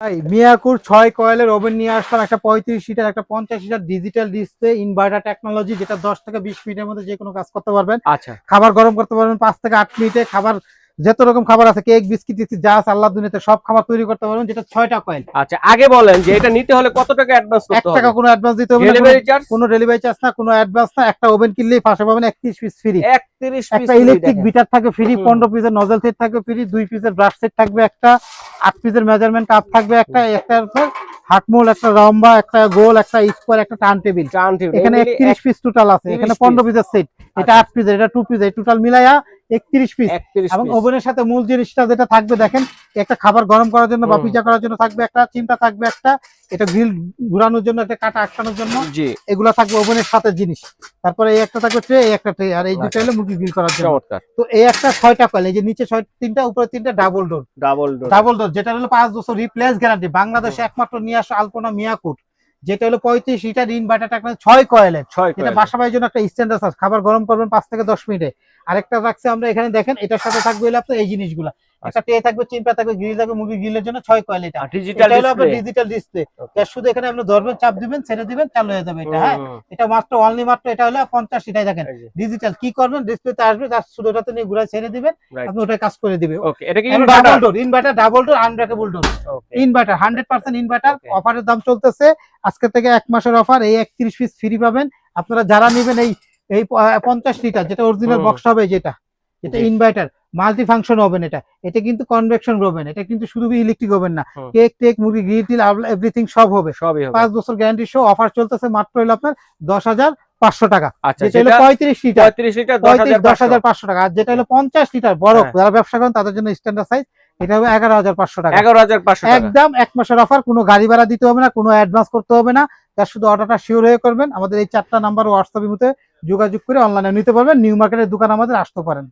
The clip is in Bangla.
ভাই মিয়াকুর 6 কয়েলের ওভেন নিয়ে আসলাম, একটা 35 লিটার একটা 50 litre digital display inverter technology, যেটা 10 থেকে 20 মিনিটের মধ্যে যে কোনো কাজ করতে পারবেন। আচ্ছা, খাবার গরম করতে পারবেন 5 থেকে 8 মিনিটে। খাবার যত রকম খাবার আছে, কেক বিস্কিট যা আছে আল্লাহ দুনিয়াতে সব খাবার তৈরি করতে পারবেন, যেটা 6টা কয়েল। আচ্ছা, আগে বলেন যে এটা নিতে হলে কত টাকা অ্যাডভান্স 1 করতে হবে? টাকা কোনো অ্যাডভান্স দিতে হবে না, ডেলিভারি চার্জ? কোনো ডেলিভারি চার্জ না, কোনো অ্যাডভান্স না। একটা ওভেন কিনলেই পাশে পাবেন 31 পিস ফ্রি। 31 পিস একটা ইলেকট্রিক বিটার থাকবে ফ্রি, 15 পিসের নজল সেট থাকবে ফ্রি, 2 পিসের ব্রাশ সেট থাকবে, একটা 8 পিসের মেজারমেন্ট কাপ থাকবে, একটা হাটমোল, একটা লম্বা, একটা গোল, একটা স্কোয়ার, একটা টার্ন টেবিল। এখানে 31 পিস টোটাল আছে। এখানে 15 পিসের সেট, এটা 8 পিসের, এটা 2 পিস, এই টোটাল মিলাইয়া 31 পিস। এবং ওভেনের সাথে মূল জিনিসটা যেটা থাকবে দেখেন, একটা খাবার গরম করার জন্য বা পিজা করার জন্য থাকবে, একটা চিমটা থাকবে, একটা এটা গ্রিল ঘোরানোর জন্য, একটা কাটা আটকানোর জন্য, এগুলা থাকবে ওভেনের সাথে জিনিস। তারপরে এই একটা থাকবে ট্রে, এই একটা ট্রে, আর এই দুটো হলো মুরগি গ্রিল করার জন্য। তো এই একটা 6টা কয়েল, এই যে নিচে 3টা উপরে 3টা ডাবল ডোর, যেটা হলো 5 বছর রিপ্লেস গ্যারান্টি। বাংলাদেশে একমাত্র নিয়ে আসা আলপনা মিয়াকুট, যেটা হলো 35 লিটার ইনভার্টার টেকনোলজি 6 কয়েলের, যেটা বাসাবাড়ির জন্য একটা স্ট্যান্ডার্ড আছে। খাবার গরম করবেন 5 থেকে 10 মিনিটে। আরেকটা রাখছে আমরা এখানে, দেখেন এটার সাথে থাকবে হলো আপনার এই জিনিসগুলা, একটা ট্রে থাকবে, চিমটা থাকবে, গ্রিল থাকবে, মুরগি গ্রিলের জন্য 6 কয়েল। এটা ডিজিটাল ডিসপ্লে, শুধু এখানে আপনি ধরবেন, চাপ দিবেন, ছেড়ে দিবেন, চালু হয়ে যাবে এটা। হ্যাঁ, এটা মাত্র অনলি মাত্র এটা হলো 50 লিটার। দেখেন ডিজিটাল, কি করবেন, ডিসপ্লেতে আসবে, তার শুধু ওটাতে নিয়ে ঘুরে ছেড়ে দিবেন, আপনি ওটা কাজ করে দিবে। ওকে, এটা কি ইনভার্টার ডাবল ডোর আনব্রেকেবল ডোর ইনভার্টার, 100% ইনভার্টার। অফারের দাম চলতেছে আজকে থেকে 1 মাসের অফার। এই 31 পিস ফ্রি পাবেন আপনারা যারা নেবেন। এই 50 লিটার যেটা অরিজিনাল বক্স হবে, যেটা ইনভার্টার মাল্টি ফাংশন ওভেন, এটা কিন্তু কনভেকশন ওভেন, এটা কিন্তু শুধু ইলেকট্রিক ওভেন না, কেক টেক মুরগি গ্রিল টিল এভরিথিং সব হবে। 5 বছর গ্যারান্টি সহ অফার চলতেছে মাত্র হলো আপনার 10,500 টাকা। যেটা হলো 35 লিটার 10,500 টাকা। আর যেটা হলো 50 লিটার বড়, যারা ব্যবসা করেন তাদের জন্য স্ট্যান্ডার্ড সাইজ, এটা হবে 11,500 টাকা। 11,500 টাকা একদম 1 মাসের অফার। কোনো গাড়ি ভাড়া দিতে হবে না, কোনো অ্যাডভান্স করতে হবে না, তার শুধু অর্ডারটা শিওর হয়ে করবেন। আমাদের এই 4টা নাম্বার হোয়াটসঅ্যাপের মধ্যে যোগাযোগ করে অনলাইনে নিতে পারবেন। নিউ মার্কেটের দোকান আমাদের আসতে পারেন।